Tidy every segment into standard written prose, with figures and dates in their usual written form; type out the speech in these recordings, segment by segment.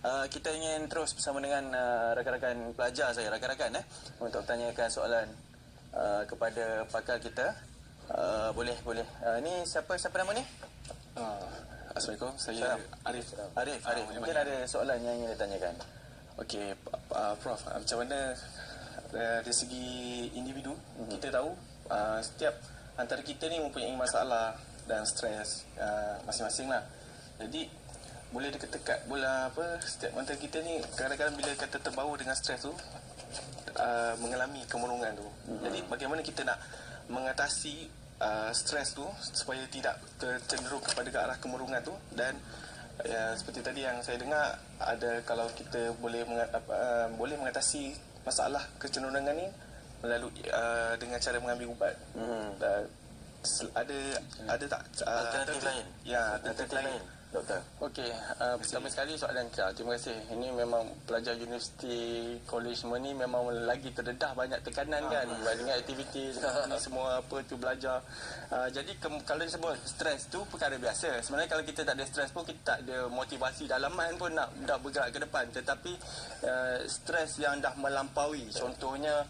Kita ingin terus bersama dengan rakan-rakan pelajar saya, rakan-rakan untuk tanyakan soalan kepada pakar kita. Boleh. Ni siapa nama ni? Assalamualaikum, saya Arif. Arif. Mungkin ada soalan yang ingin ditanyakan. Okey, Prof, macam mana dari segi individu, kita tahu setiap antara kita ni mempunyai masalah dan stres masing-masing lah. Jadi boleh dikatakan setiap antara kita ni kadang-kadang bila kata terbawa dengan stres tu mengalami kemurungan tu. Jadi bagaimana kita nak mengatasi stres tu supaya tidak tercenderung kepada ke arah kemurungan tu. Dan seperti tadi yang saya dengar, ada kalau kita boleh mengatasi masalah kecenderungan ni melalui dengan cara mengambil ubat. Ada tak alternatif lain? Ya, alternatif lain, doktor. Okey, pertama sekali soalan terima kasih. Ini memang pelajar universiti, college semua ni memang lagi terdedah banyak tekanan kan dengan aktiviti ni semua apa tu belajar. Jadi kalau disebut stres tu perkara biasa. Sebenarnya kalau kita tak ada stres pun kita tak ada motivasi dalaman pun nak bergerak ke depan. Tetapi stres yang dah melampaui, contohnya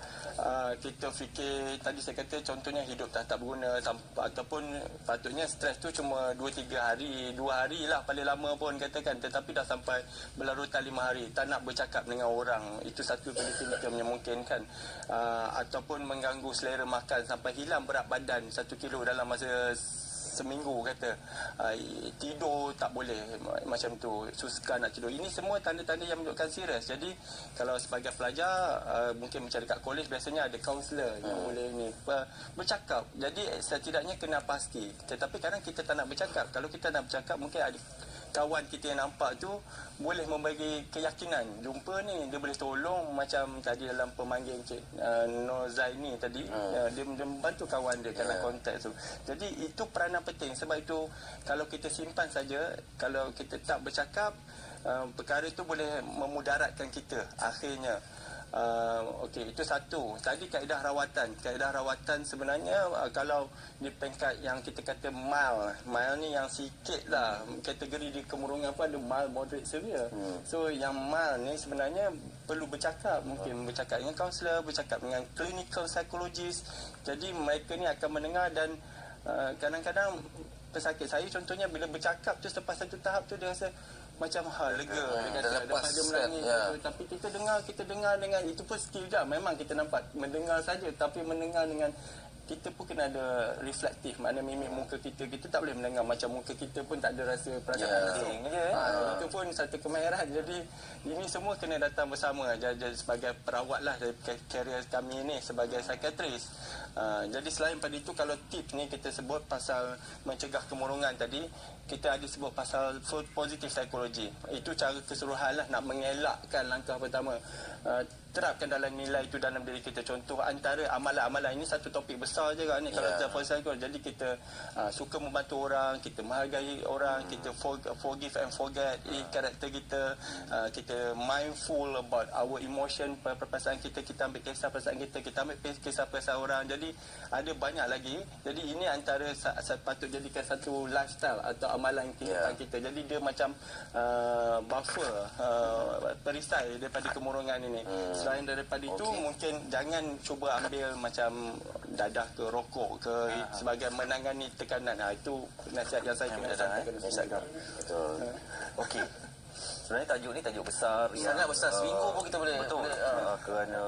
kita fikir tadi saya kata contohnya hidup tak berguna ataupun patutnya stres tu cuma 2-3 hari, 2 hari lah paling lama pun katakan, tetapi dah sampai berlarutan 5 hari tak nak bercakap dengan orang. Itu satu simptom yang mungkin kan, ataupun mengganggu selera makan sampai hilang berat badan 1 kilo dalam masa seminggu kata. Tidur tak boleh macam tu, susah nak tidur. Ini semua tanda-tanda yang menunjukkan serius. Jadi kalau sebagai pelajar mungkin mencari kat kolej biasanya ada kaunselor yang boleh ni bercakap. Jadi setidaknya kena pasti. Tetapi kadang kita tak nak bercakap. Kalau kita nak bercakap mungkin ada kawan kita yang nampak tu boleh membagi keyakinan. Jumpa ni dia boleh tolong, macam tadi dalam pemanggil Encik Nur Zaini tadi, dia membantu kawan dia dalam konteks tu. Jadi itu peranan penting. Sebab itu kalau kita simpan saja, kalau kita tak bercakap, perkara itu boleh memudaratkan kita akhirnya. Okey, itu satu. Tadi kaedah rawatan sebenarnya kalau di peringkat yang kita kata mild ni yang sikit lah, kategori di kemurungan pun ada mild, moderate, severe. So yang mild ni sebenarnya perlu bercakap, mungkin bercakap dengan kaunselor, bercakap dengan clinical psychologist. Jadi mereka ni akan mendengar. Dan kadang-kadang pesakit saya contohnya bila bercakap tu selepas satu tahap tu dia rasa macam lega, dia kata lepas dia menangis tapi kita dengar dengan itu pun skill je. Memang kita nampak mendengar saja, tapi mendengar dengan kita pun kena ada reflektif, makna mimik muka kita tak boleh mendengar macam muka kita pun tak ada rasa perasaan itu pun satu kemahiran. Jadi ini semua kena datang bersama. Jadi sebagai perawat lah dari karier kami ni sebagai psikiatris. Jadi selain pada itu, kalau tips ni kita sebut pasal mencegah kemurungan tadi, kita ada sebut pasal positive psychology. Itu cara keseluruhan lah nak mengelakkan. Langkah pertama, terapkan dalam nilai itu dalam diri kita. Contoh antara amalan-amalan ini satu topik besar je kan ni kalau kita psychology. Jadi kita suka membantu orang, kita menghargai orang, kita forgive and forget karakter kita, kita mindful about our emotion, perasaan kita ambil kisah perasaan kita ambil kisah perasaan orang. Jadi ada banyak lagi. Jadi ini antara patut jadikan satu lifestyle atau amalan kehidupan kita. Jadi dia macam buffer, perisai daripada kemurungan ini. Selain daripada itu, mungkin jangan cuba ambil macam dadah ke rokok ke sebagai menangani tekanan. Itu nasihat yang saya kena sampaikan. Betul. Okey. Sebenarnya tajuk ni tajuk besar. Sangat besar. Seminggu pun kita boleh. Betul. Kerana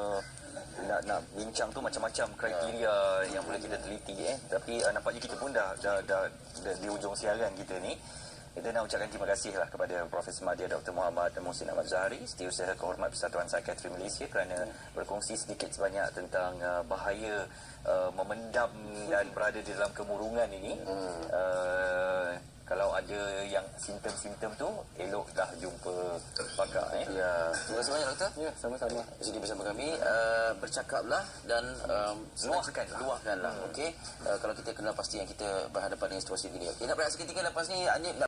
nak bincang tu macam-macam kriteria yang boleh kita teliti. Tapi nampaknya kita pun dah di ujung siaran kita ni. Kita nak ucapkan terima kasih lah kepada Profesor Madya Dr. Muhammad Muhsin Ahmad Zahari, Setiausaha Kehormat Persatuan Psikiatri Malaysia, kerana berkongsi sedikit sebanyak tentang bahaya memendam dan berada di dalam kemurungan ini. Kalau ada yang simptom-simptom tu, eloklah jumpa pakar. Ya, terima kasih banyak doktor. Ya, sama-sama. Jadi bersama kami, bercakaplah dan luahkanlah. Okey, kalau kita kenal pasti yang kita berhadapan dengan situasi begini. Okey, nak berehat seketika lepas ni, Anip